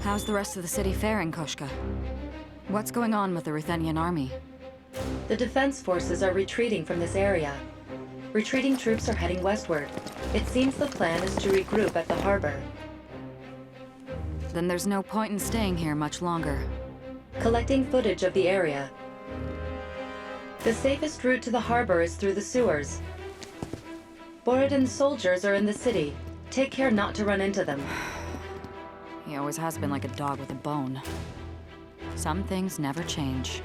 How's the rest of the city faring, Koshka? What's going on with the Ruthenian army? The defense forces are retreating from this area. Retreating troops are heading westward. It seems the plan is to regroup at the harbor. Then there's no point in staying here much longer. Collecting footage of the area. The safest route to the harbor is through the sewers. Borodin's soldiers are in the city. Take care not to run into them. He always has been like a dog with a bone. Some things never change.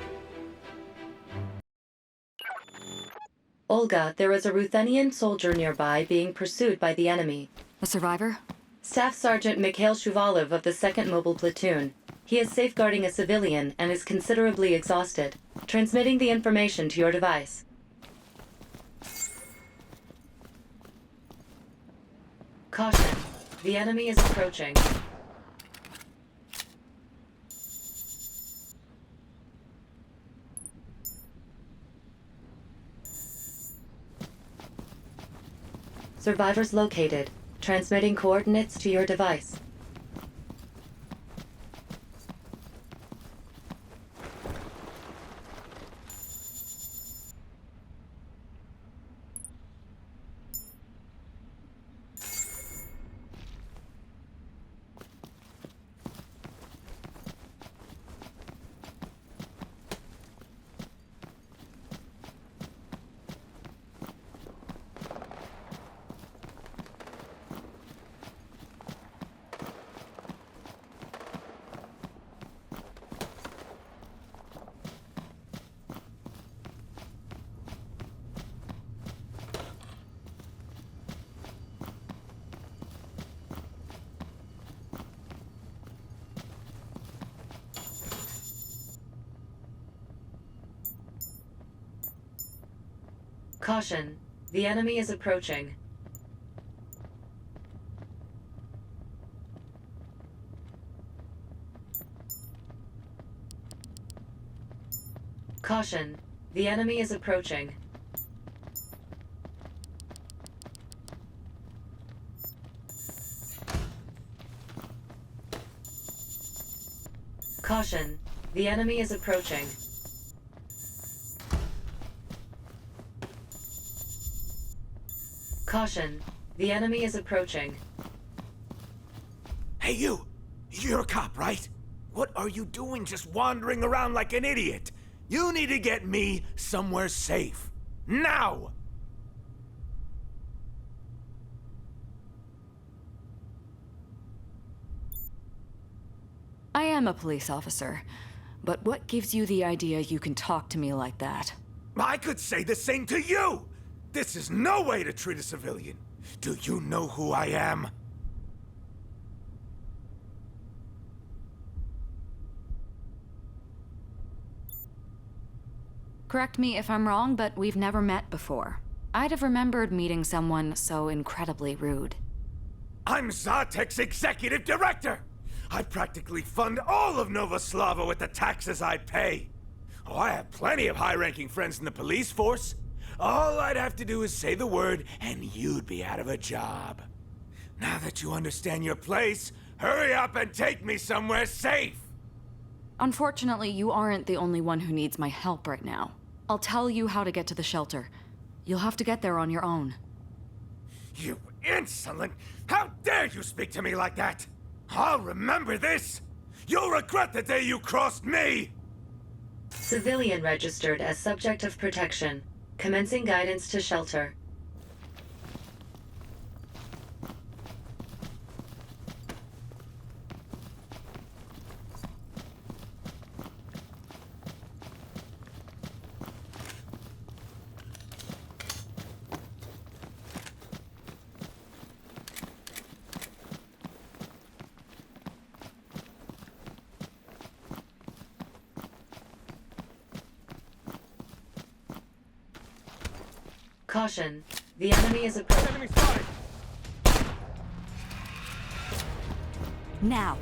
Olga, there is a Ruthenian soldier nearby being pursued by the enemy. A survivor? Staff Sergeant Mikhail Shuvalov of the 2nd Mobile Platoon. He is safeguarding a civilian and is considerably exhausted. Transmitting the information to your device. Caution. The enemy is approaching. Survivors located. Transmitting coordinates to your device. Caution. The enemy is approaching. Caution. The enemy is approaching. Caution. The enemy is approaching. Caution. The enemy is approaching. Hey you! You're a cop, right? What are you doing just wandering around like an idiot? You need to get me somewhere safe. Now! I am a police officer, but what gives you the idea you can talk to me like that? I could say the same to you! This is no way to treat a civilian. Do you know who I am? Correct me if I'm wrong, but we've never met before. I'd have remembered meeting someone so incredibly rude. I'm Zartek's executive director! I practically fund all of Novoslava with the taxes I pay. Oh, I have plenty of high-ranking friends in the police force. All I'd have to do is say the word, and you'd be out of a job. Now that you understand your place, hurry up and take me somewhere safe! Unfortunately, you aren't the only one who needs my help right now. I'll tell you how to get to the shelter. You'll have to get there on your own. You insolent! How dare you speak to me like that? I'll remember this! You'll regret the day you crossed me! Civilian registered as subject of protection. Commencing guidance to shelter. Caution. The enemy is approaching. Enemy spotted! Now!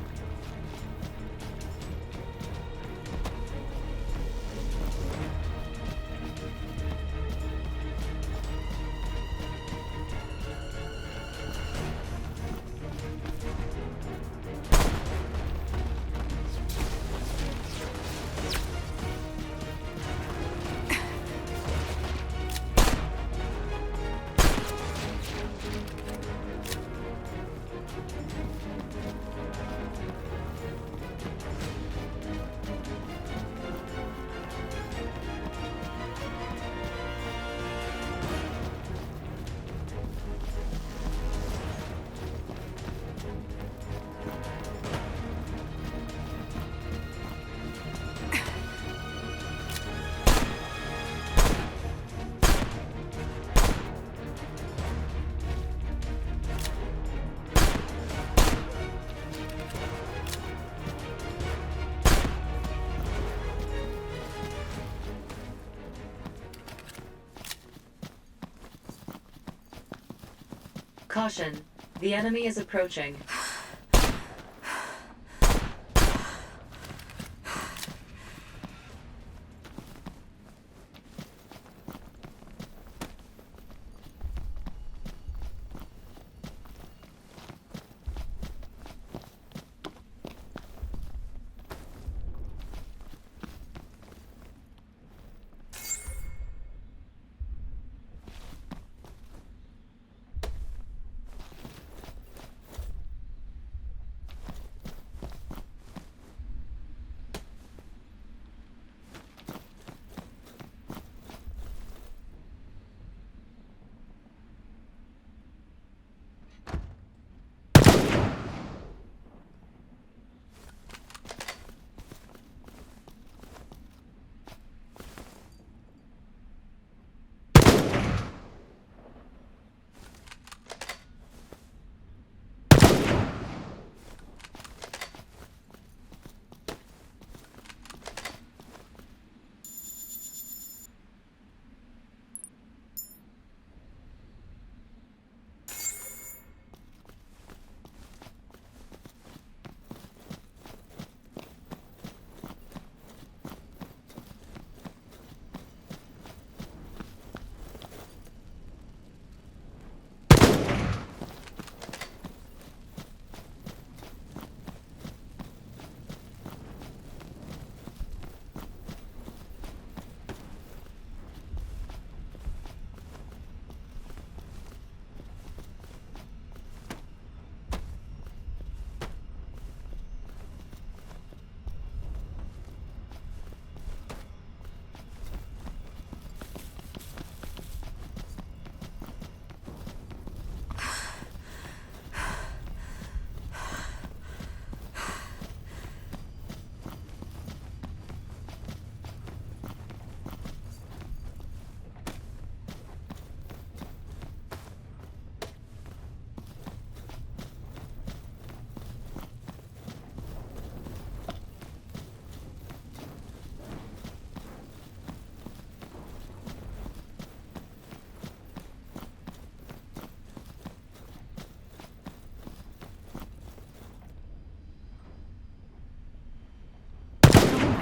Caution. The enemy is approaching.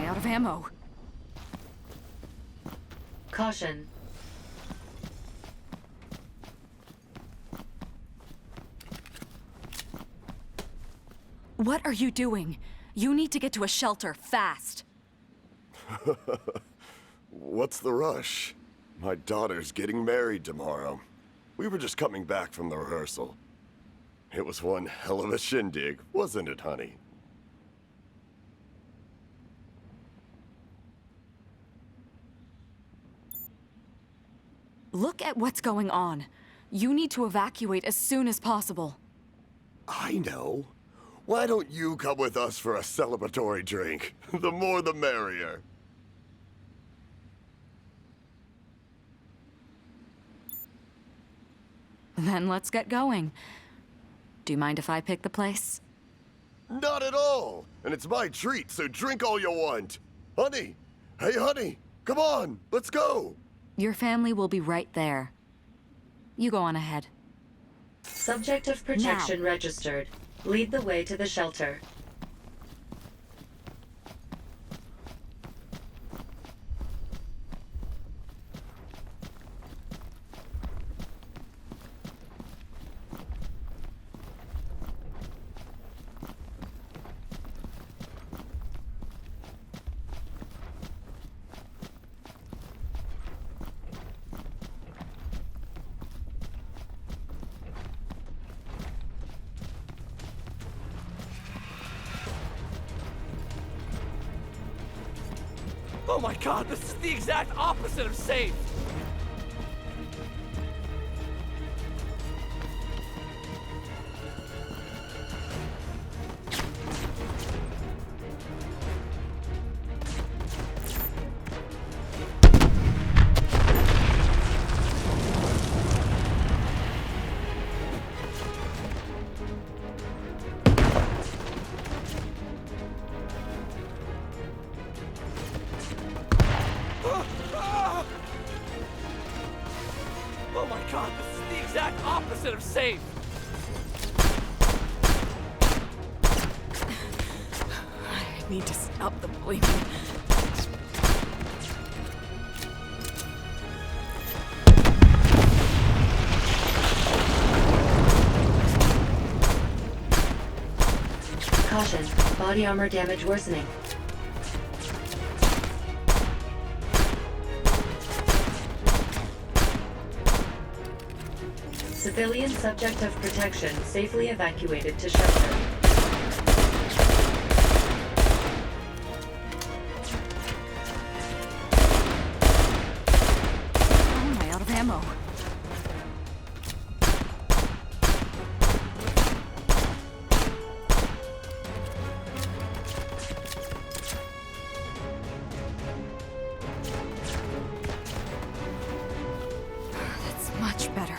Out of ammo. Caution. What are you doing? You need to get to a shelter, fast. What's the rush? My daughter's getting married tomorrow. We were just coming back from the rehearsal. It was one hell of a shindig, wasn't it, honey? Look at what's going on. You need to evacuate as soon as possible. I know. Why don't you come with us for a celebratory drink? The more the merrier. Then let's get going. Do you mind if I pick the place? Not at all! And it's my treat, so drink all you want. Honey! Hey, honey! Come on! Let's go! Your family will be right there. You go on ahead. Subject of protection registered. Lead the way to the shelter. Oh my god, this is the exact opposite of safe! Oh my god, this is the exact opposite of safe! need to stop the bleeding. Caution, body armor damage worsening. Civilian subject of protection safely evacuated to shelter. How am I out of ammo? That's much better.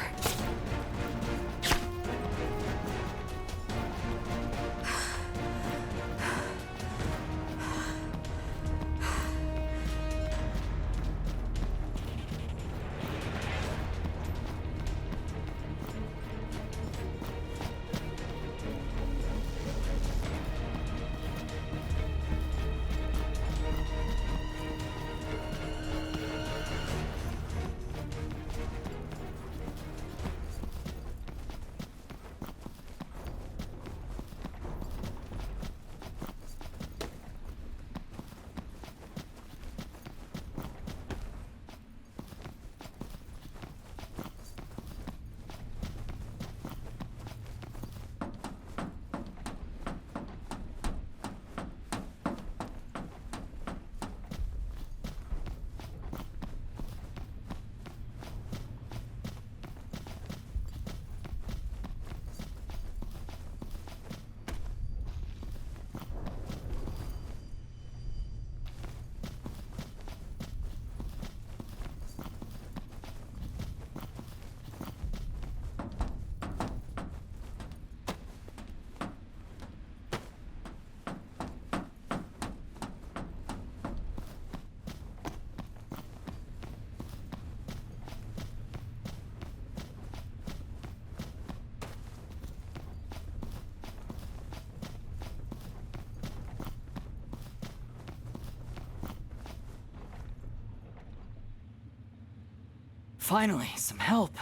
Finally, some help.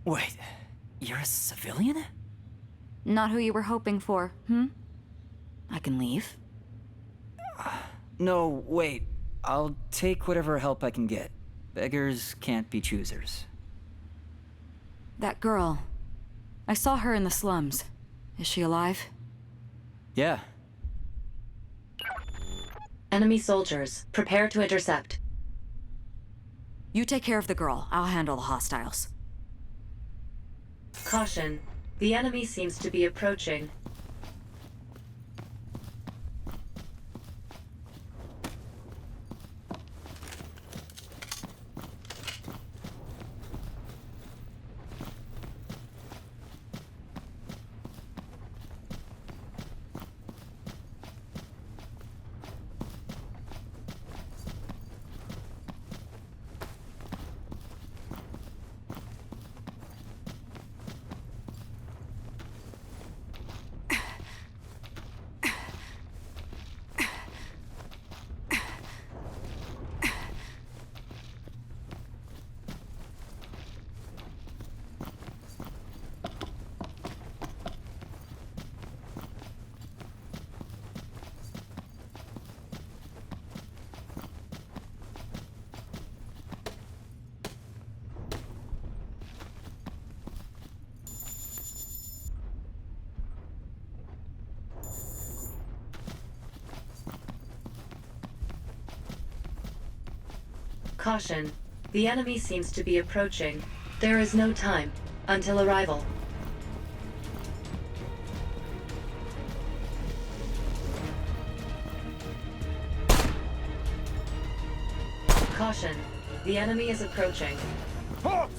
Wait, you're a civilian? Not who you were hoping for, hmm? I can leave. No, wait. I'll take whatever help I can get. Beggars can't be choosers. That girl. I saw her in the slums. Is she alive? Yeah. Enemy soldiers, prepare to intercept. You take care of the girl. I'll handle the hostiles. Caution, the enemy seems to be approaching. Caution, the enemy seems to be approaching. There is no time until arrival. Caution, the enemy is approaching. Halt!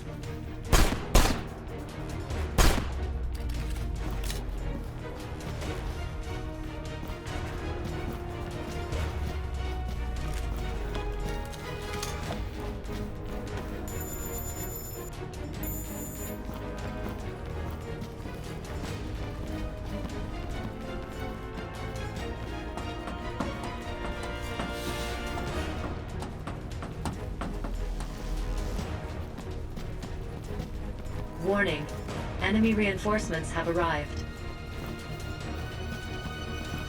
Warning. Enemy reinforcements have arrived.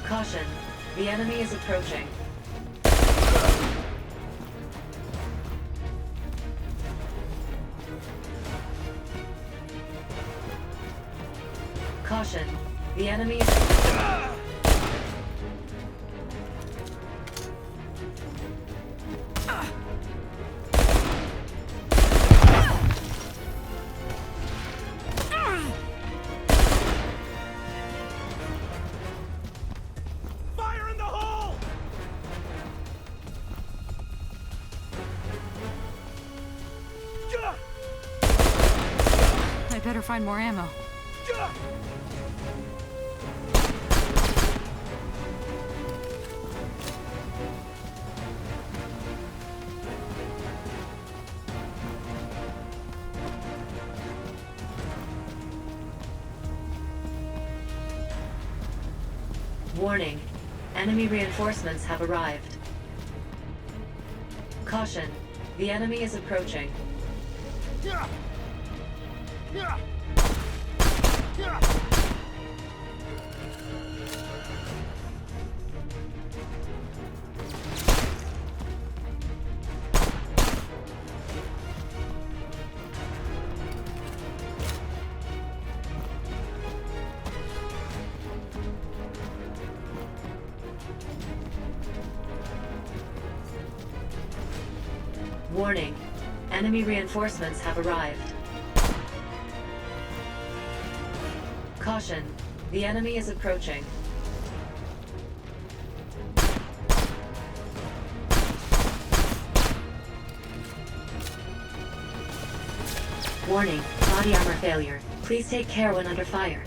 Caution. The enemy is approaching. Caution. The enemy is... Fire in the hole! I better find more ammo. Warning. Enemy reinforcements have arrived. Caution. The enemy is approaching. Warning. Enemy reinforcements have arrived. Caution. The enemy is approaching. Warning. Body armor failure. Please take care when under fire.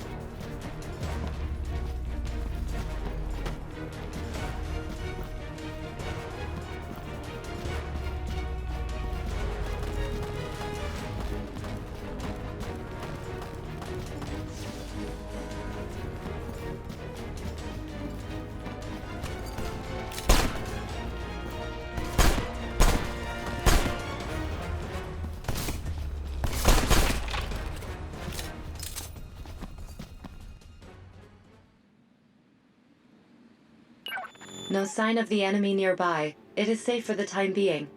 No sign of the enemy nearby. It is safe for the time being.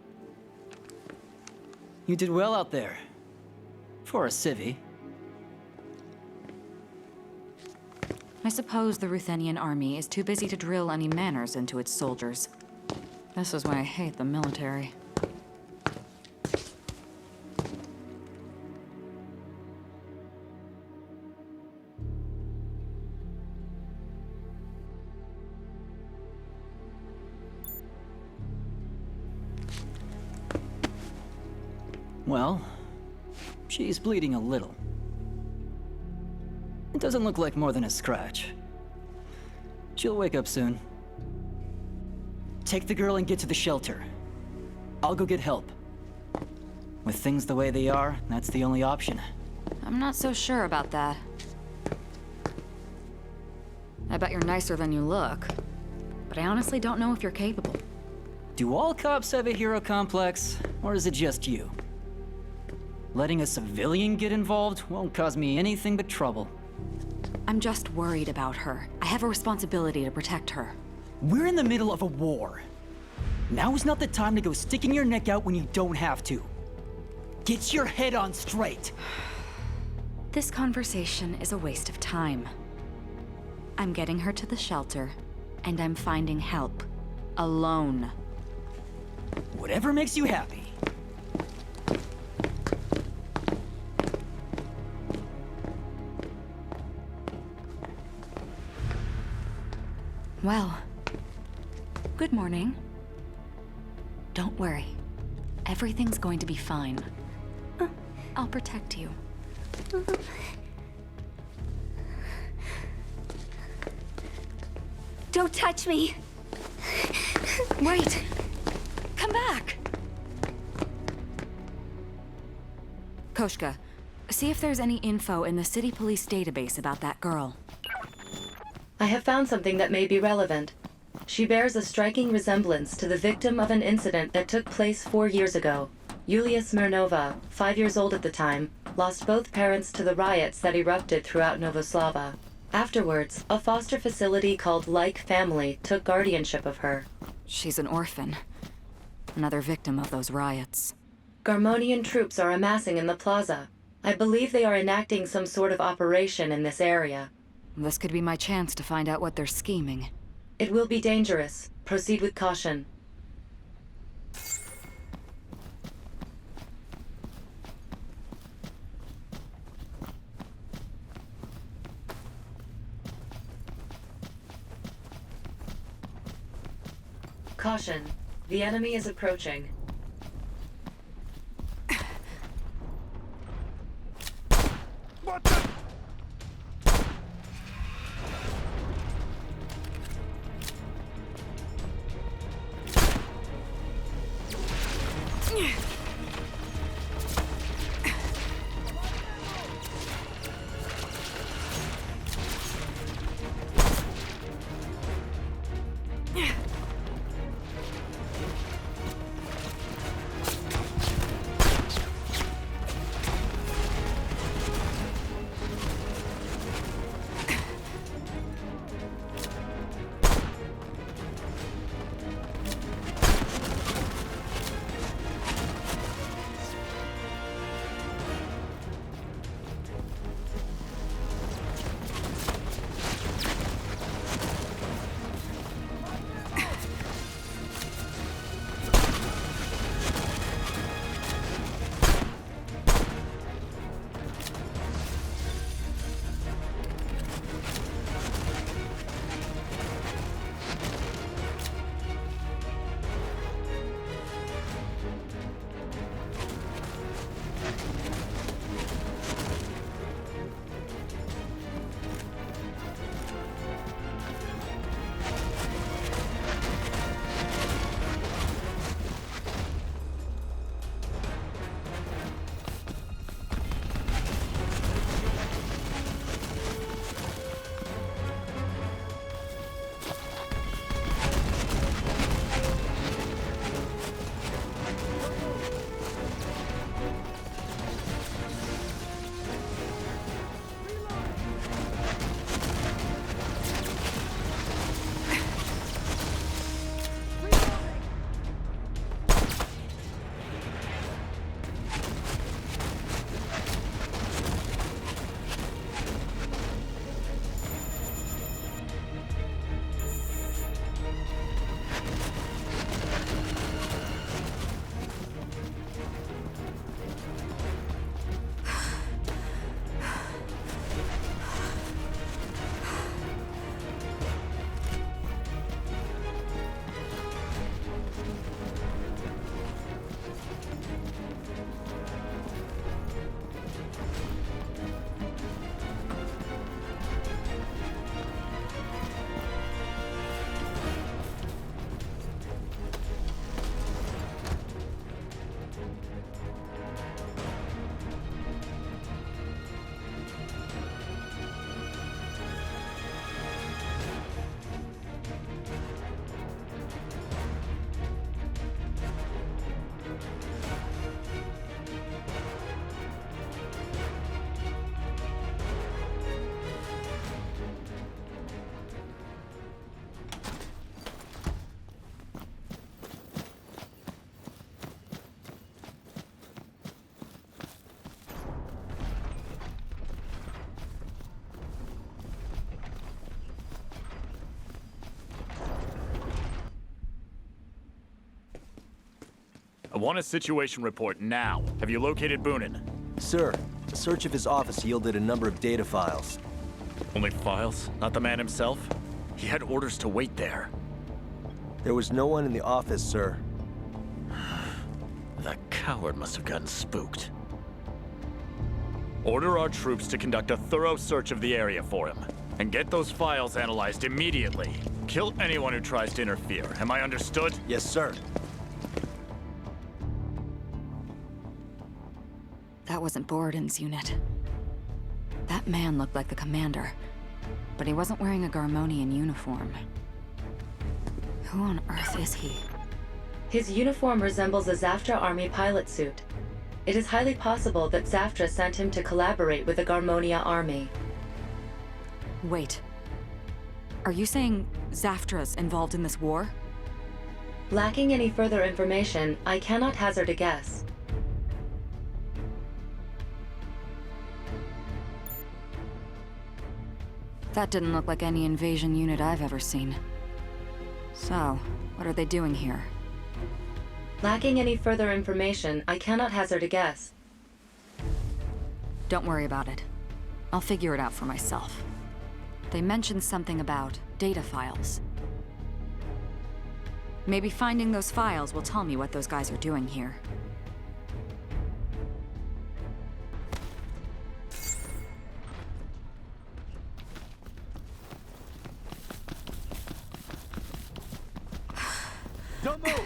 You did well out there. For a civvy. I suppose the Ruthenian army is too busy to drill any manners into its soldiers. This is why I hate the military. Well, she's bleeding a little. It doesn't look like more than a scratch. She'll wake up soon. Take the girl and get to the shelter. I'll go get help. With things the way they are, that's the only option. I'm not so sure about that. I bet you're nicer than you look. But I honestly don't know if you're capable. Do all cops have a hero complex, or is it just you? Letting a civilian get involved won't cause me anything but trouble. I'm just worried about her. I have a responsibility to protect her. We're in the middle of a war. Now is not the time to go sticking your neck out when you don't have to. Get your head on straight. This conversation is a waste of time. I'm getting her to the shelter, and I'm finding help. Alone. Whatever makes you happy. Well, good morning. Don't worry. Everything's going to be fine. I'll protect you. Don't touch me! Wait! Come back! Koshka, see if there's any info in the city police database about that girl. I have found something that may be relevant. She bears a striking resemblance to the victim of an incident that took place 4 years ago. Yulia Smirnova, 5 years old at the time, lost both parents to the riots that erupted throughout Novoslava. Afterwards, a foster facility called Like Family took guardianship of her. She's an orphan. Another victim of those riots. Garmonian troops are amassing in the plaza. I believe they are enacting some sort of operation in this area. This could be my chance to find out what they're scheming. It will be dangerous. Proceed with caution. Caution. The enemy is approaching. What the? I want a situation report now. Have you located Boonin? Sir, a search of his office yielded a number of data files. Only files? Not the man himself? He had orders to wait there. There was no one in the office, sir. That coward must have gotten spooked. Order our troops to conduct a thorough search of the area for him. And get those files analyzed immediately. Kill anyone who tries to interfere. Am I understood? Yes, sir. That wasn't Borodin's unit. That man looked like the commander, but he wasn't wearing a Garmonian uniform. Who on earth is he? His uniform resembles a Zaftra army pilot suit. It is highly possible that Zaftra sent him to collaborate with the Garmonia army. Wait. Are you saying Zaftra's involved in this war? Lacking any further information, I cannot hazard a guess. That didn't look like any invasion unit I've ever seen. So, what are they doing here? Lacking any further information, I cannot hazard a guess. Don't worry about it. I'll figure it out for myself. They mentioned something about data files. Maybe finding those files will tell me what those guys are doing here. Don't move!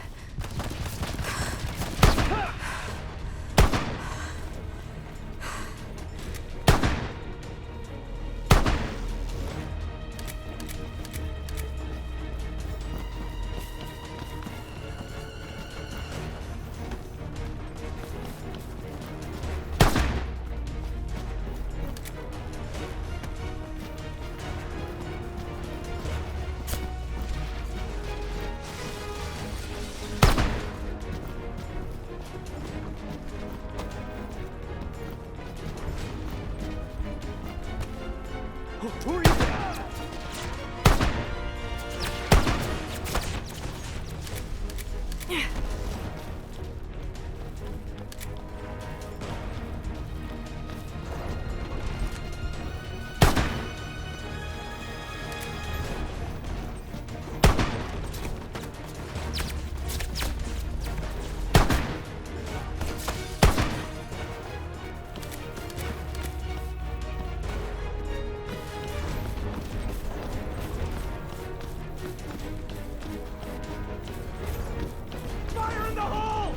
Fire in the hole!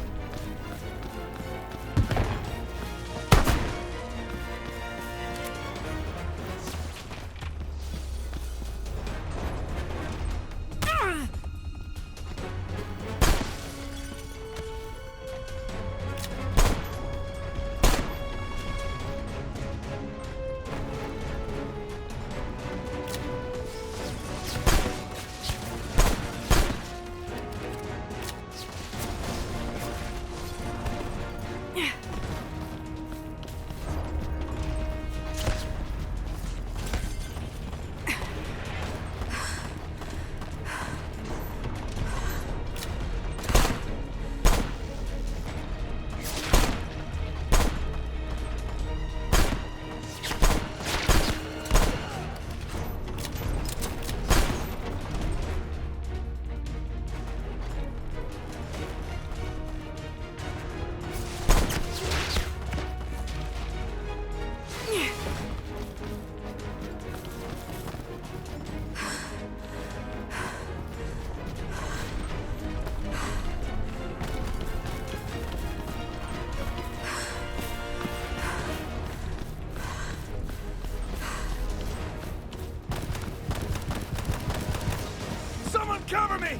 Someone cover me!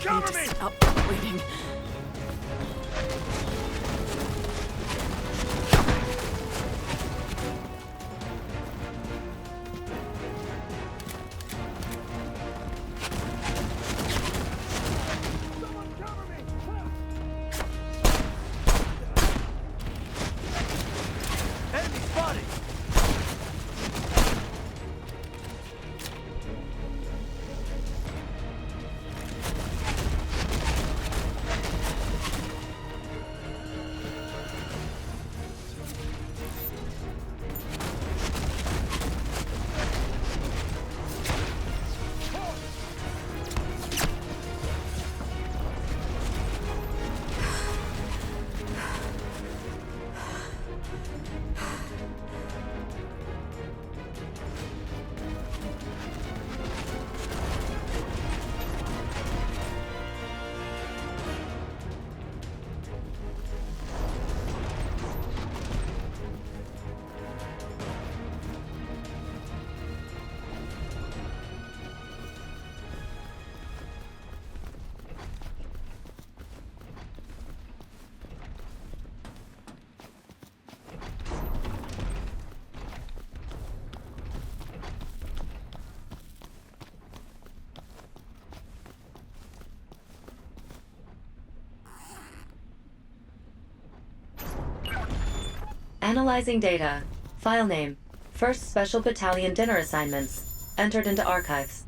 Cover me! Stop bleeding. Someone cover me! Enemy spotted! Analyzing data. File name. 1st Special Battalion dinner assignments. Entered into archives.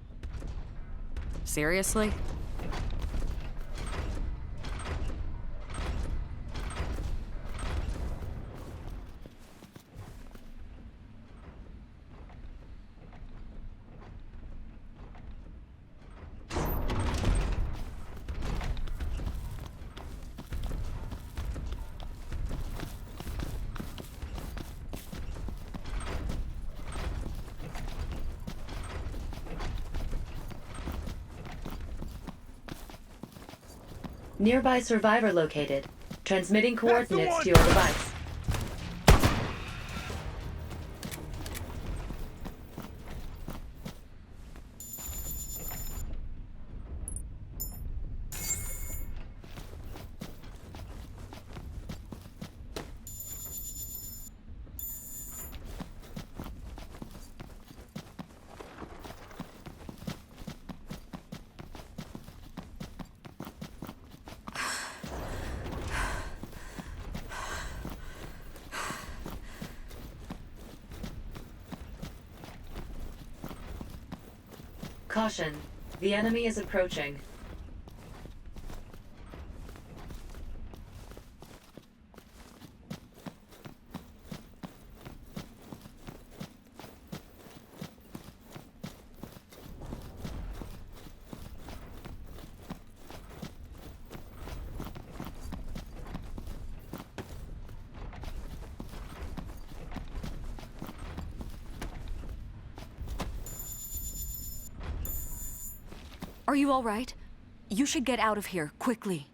Seriously? Nearby survivor located. Transmitting That's the coordinates one! to your device. Caution. The enemy is approaching. Are you all right? You should get out of here, quickly.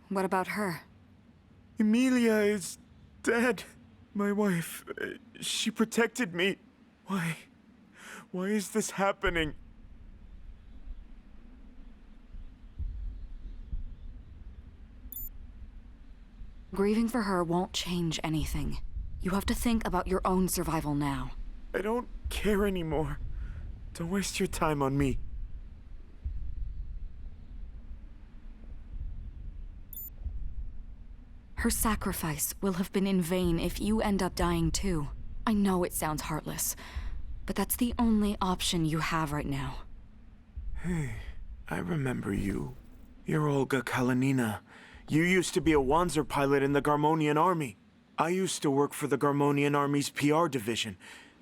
What about her? Emilia is dead. My wife, she protected me. Why? Why is this happening? Grieving for her won't change anything. You have to think about your own survival now. I don't care anymore. Don't waste your time on me. Her sacrifice will have been in vain if you end up dying too. I know it sounds heartless, but that's the only option you have right now. Hey, I remember you. You're Olga Kalanina. You used to be a Wanzer pilot in the Garmonian army. I used to work for the Garmonian army's PR division.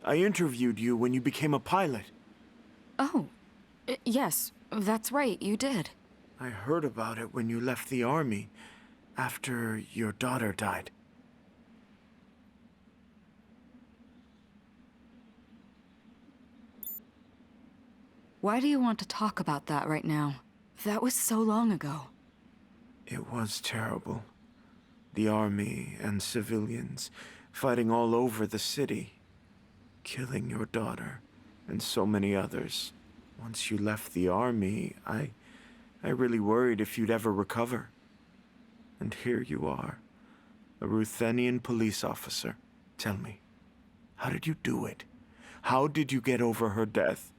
I interviewed you when you became a pilot. Oh, yes, that's right, you did. I heard about it when you left the army, after your daughter died. Why do you want to talk about that right now? That was so long ago. It was terrible. The army and civilians fighting all over the city, killing your daughter and so many others. Once you left the army, I really worried if you'd ever recover. And here you are, a Ruthenian police officer. Tell me, how did you do it? How did you get over her death?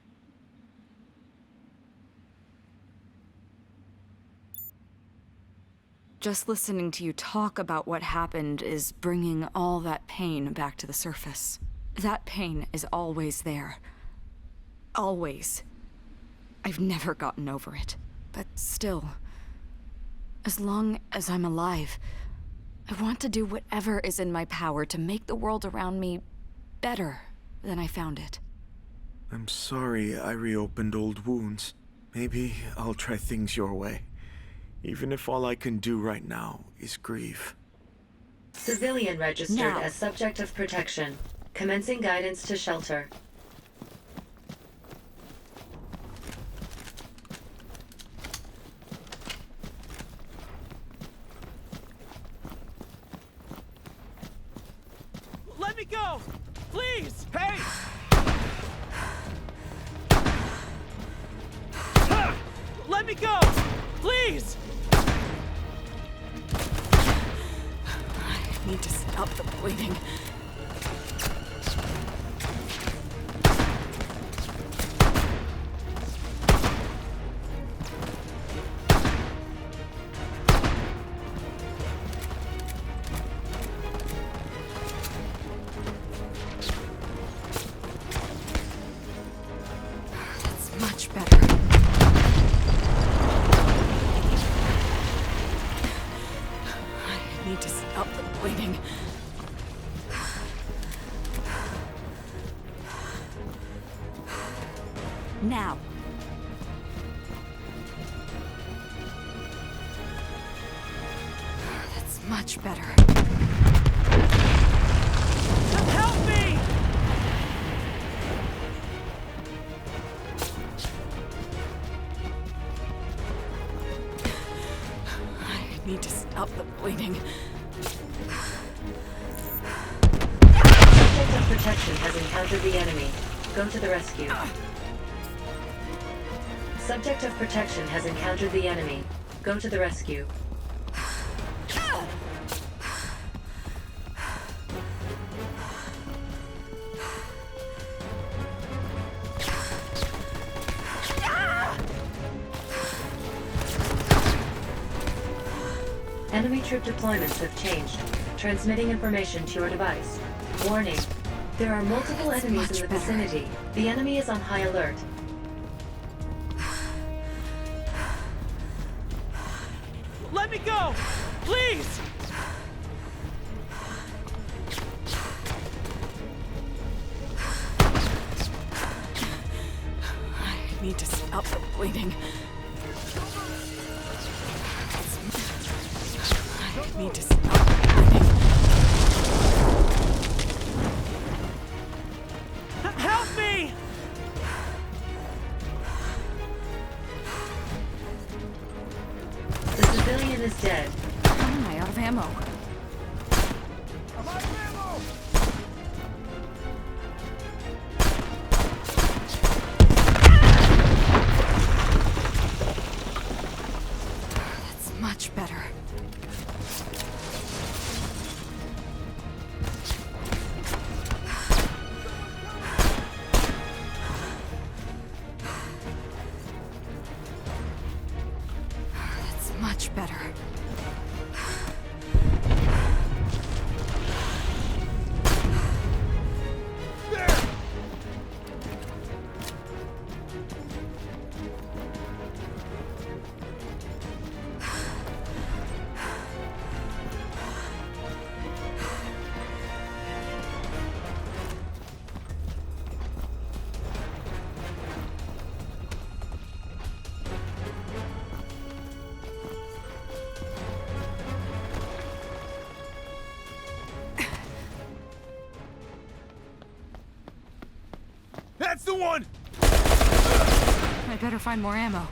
Just listening to you talk about what happened is bringing all that pain back to the surface. That pain is always there. Always. I've never gotten over it. But still, as long as I'm alive, I want to do whatever is in my power to make the world around me better than I found it. I'm sorry I reopened old wounds. Maybe I'll try things your way. Even if all I can do right now is grieve. Civilian registered Now. as subject of protection. Commencing guidance to shelter. Let me go! Please! Hey! Let me go! Please! I need to stop the bleeding. much better. Help me! I need to stop the bleeding. Subject of protection has encountered the enemy. Go to the rescue. Subject of protection has encountered the enemy. Go to the rescue. Enemy troop deployments have changed. Transmitting information to your device. Warning. There are multiple enemies in the vicinity. The enemy is on high alert. Let me go! Please! I need to stop the bleeding. I need to stop the bleeding. Help me! The civilian is dead. How am I out of ammo? That's much better. That's much better. That's the one! I better find more ammo.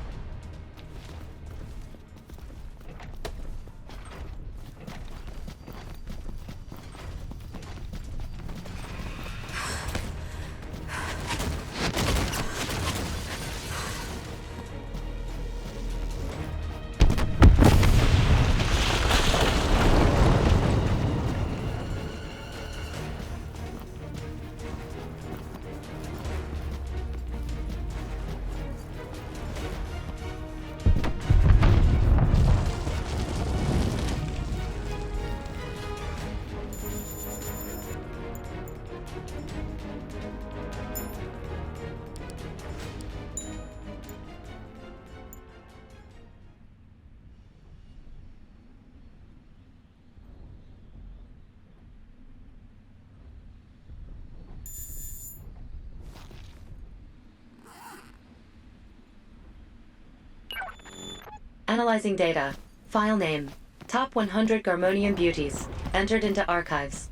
Analyzing data. File name. Top 100 Garmonian beauties. Entered into archives.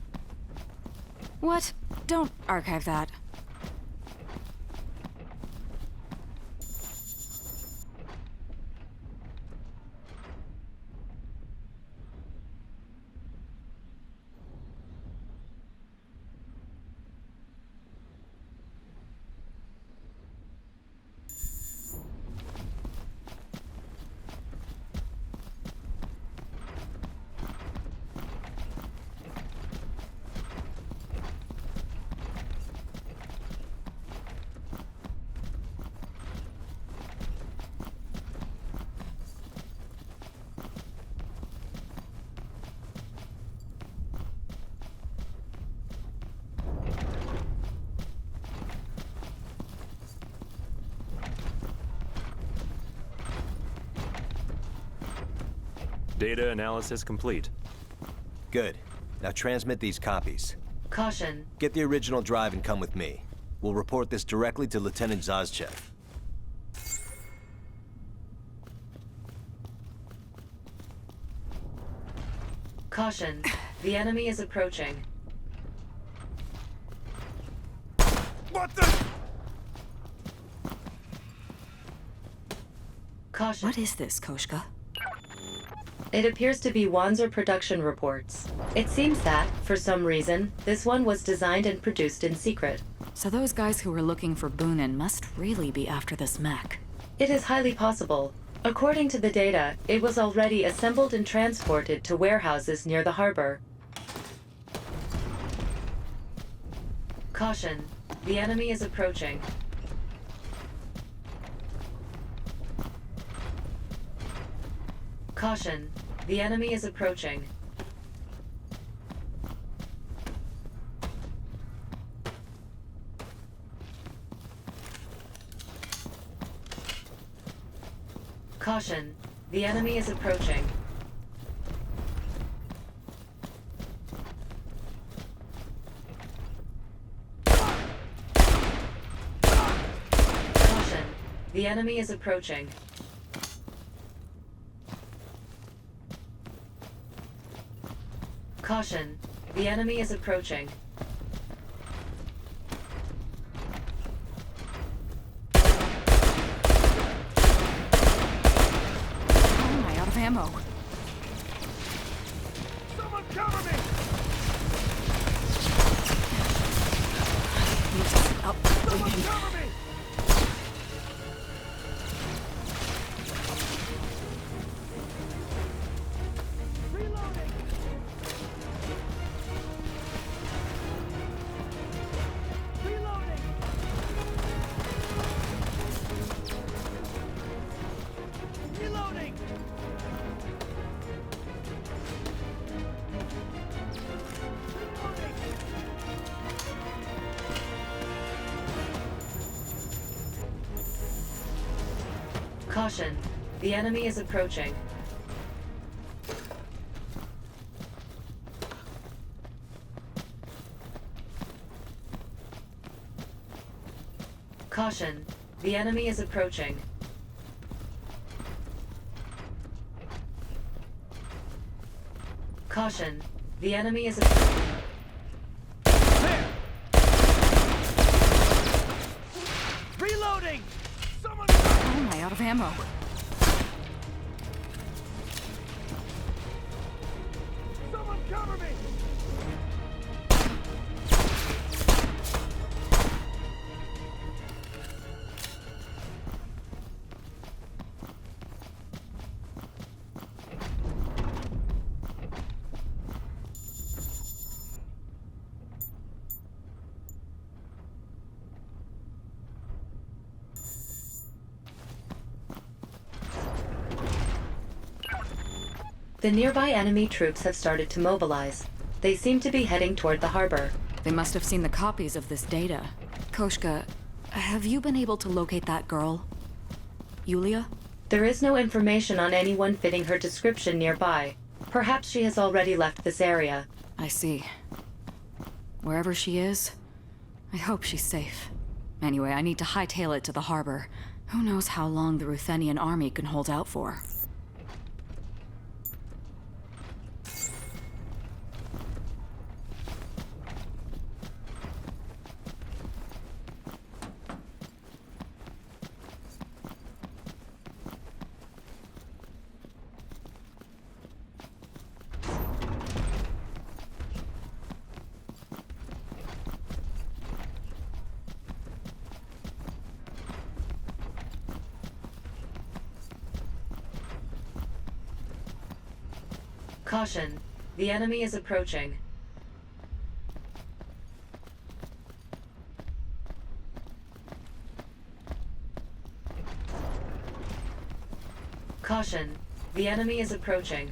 What? Don't archive that. Data analysis complete. Good. Now transmit these copies. Caution. Get the original drive and come with me. We'll report this directly to Lieutenant Zazchev. Caution. The enemy is approaching. What the? Caution. What is this, Koshka? It appears to be Wanzer production reports. It seems that, for some reason, this one was designed and produced in secret. So those guys who were looking for Boonin must really be after this mech. It is highly possible. According to the data, it was already assembled and transported to warehouses near the harbor. Caution. The enemy is approaching. Caution. The enemy is approaching. Caution. The enemy is approaching. Caution. The enemy is approaching. Caution. The enemy is approaching. How am I out of ammo? Someone cover me! Need to stop bleeding. Cover me! Reloading! Reloading! Reloading! Caution. The enemy is approaching. Caution. The enemy is approaching. Caution. The enemy is approaching. Reloading! Someone How am I out of ammo? Someone cover me! The nearby enemy troops have started to mobilize. They seem to be heading toward the harbor. They must have seen the copies of this data. Koshka, have you been able to locate that girl? Yulia? There is no information on anyone fitting her description nearby. Perhaps she has already left this area. I see. Wherever she is, I hope she's safe. Anyway, I need to hightail it to the harbor. Who knows how long the Ruthenian army can hold out for. Caution. The enemy is approaching. Caution. The enemy is approaching.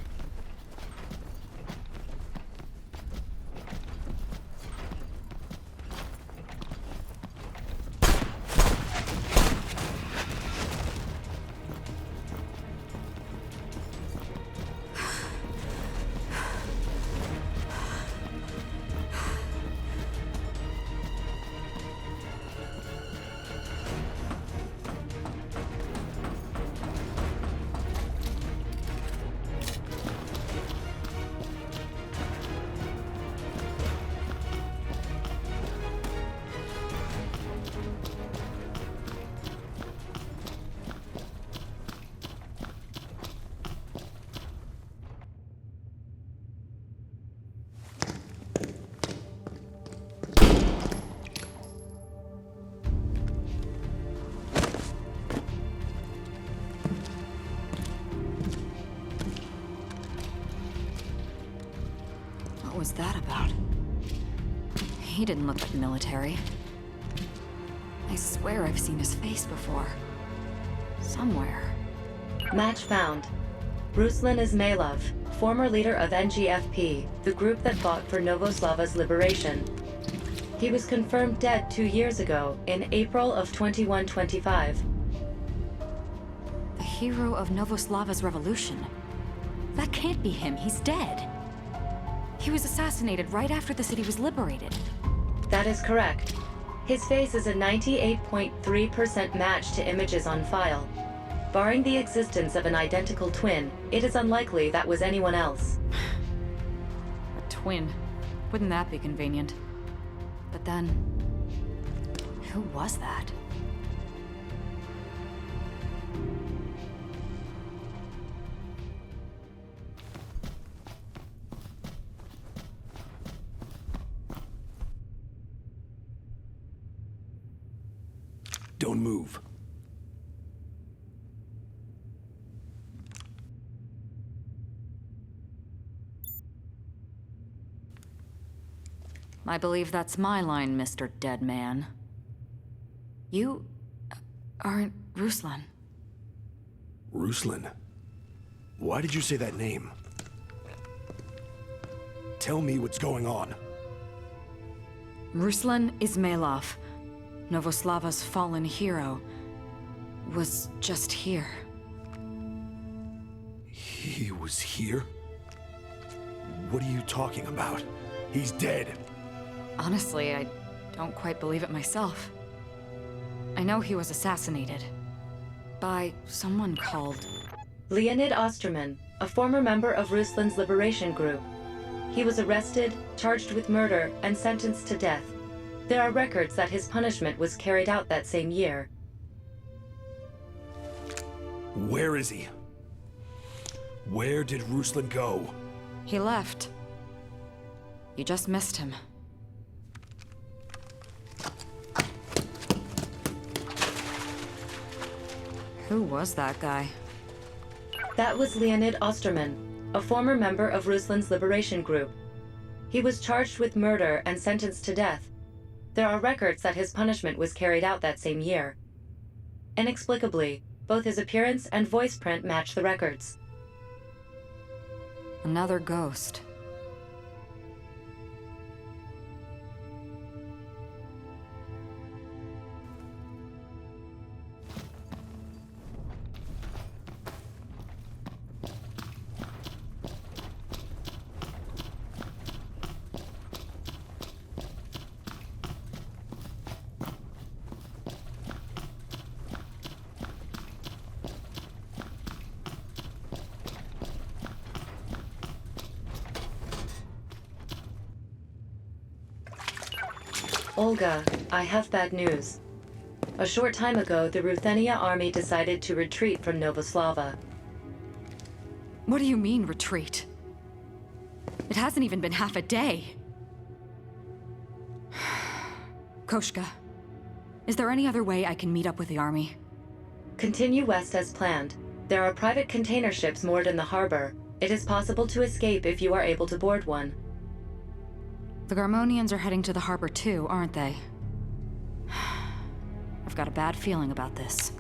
was that about? He didn't look like military. I swear I've seen his face before. Somewhere. Match found. Ruslan Ismailov, former leader of NGFP, the group that fought for Novoslava's liberation. He was confirmed dead 2 years ago, in April of 2125. The hero of Novoslava's revolution. That can't be him, he's dead. He was assassinated right after the city was liberated. That is correct. His face is a 98.3% match to images on file. Barring the existence of an identical twin, it is unlikely that was anyone else. A twin. Wouldn't that be convenient? But then, who was that? Don't move. I believe that's my line, Mr. Dead Man. You aren't Ruslan. Ruslan? Why did you say that name? Tell me what's going on. Ruslan Ismailov, Novoslava's fallen hero, was just here. He was here? What are you talking about? He's dead. Honestly, I don't quite believe it myself. I know he was assassinated. By someone called... Leonid Osterman, a former member of Ruslan's liberation group. He was arrested, charged with murder, and sentenced to death. There are records that his punishment was carried out that same year. Where is he? Where did Ruslan go? He left. You just missed him. Who was that guy? That was Leonid Osterman, a former member of Ruslan's liberation group. He was charged with murder and sentenced to death. There are records that his punishment was carried out that same year. Inexplicably, both his appearance and voice print match the records. Another ghost. Olga, I have bad news. A short time ago, the Ruthenia army decided to retreat from Novoslava. What do you mean, retreat? It hasn't even been half a day. Koshka, is there any other way I can meet up with the army? Continue west as planned. There are private container ships moored in the harbor. It is possible to escape if you are able to board one. The Garmonians are heading to the harbor too, aren't they? I've got a bad feeling about this.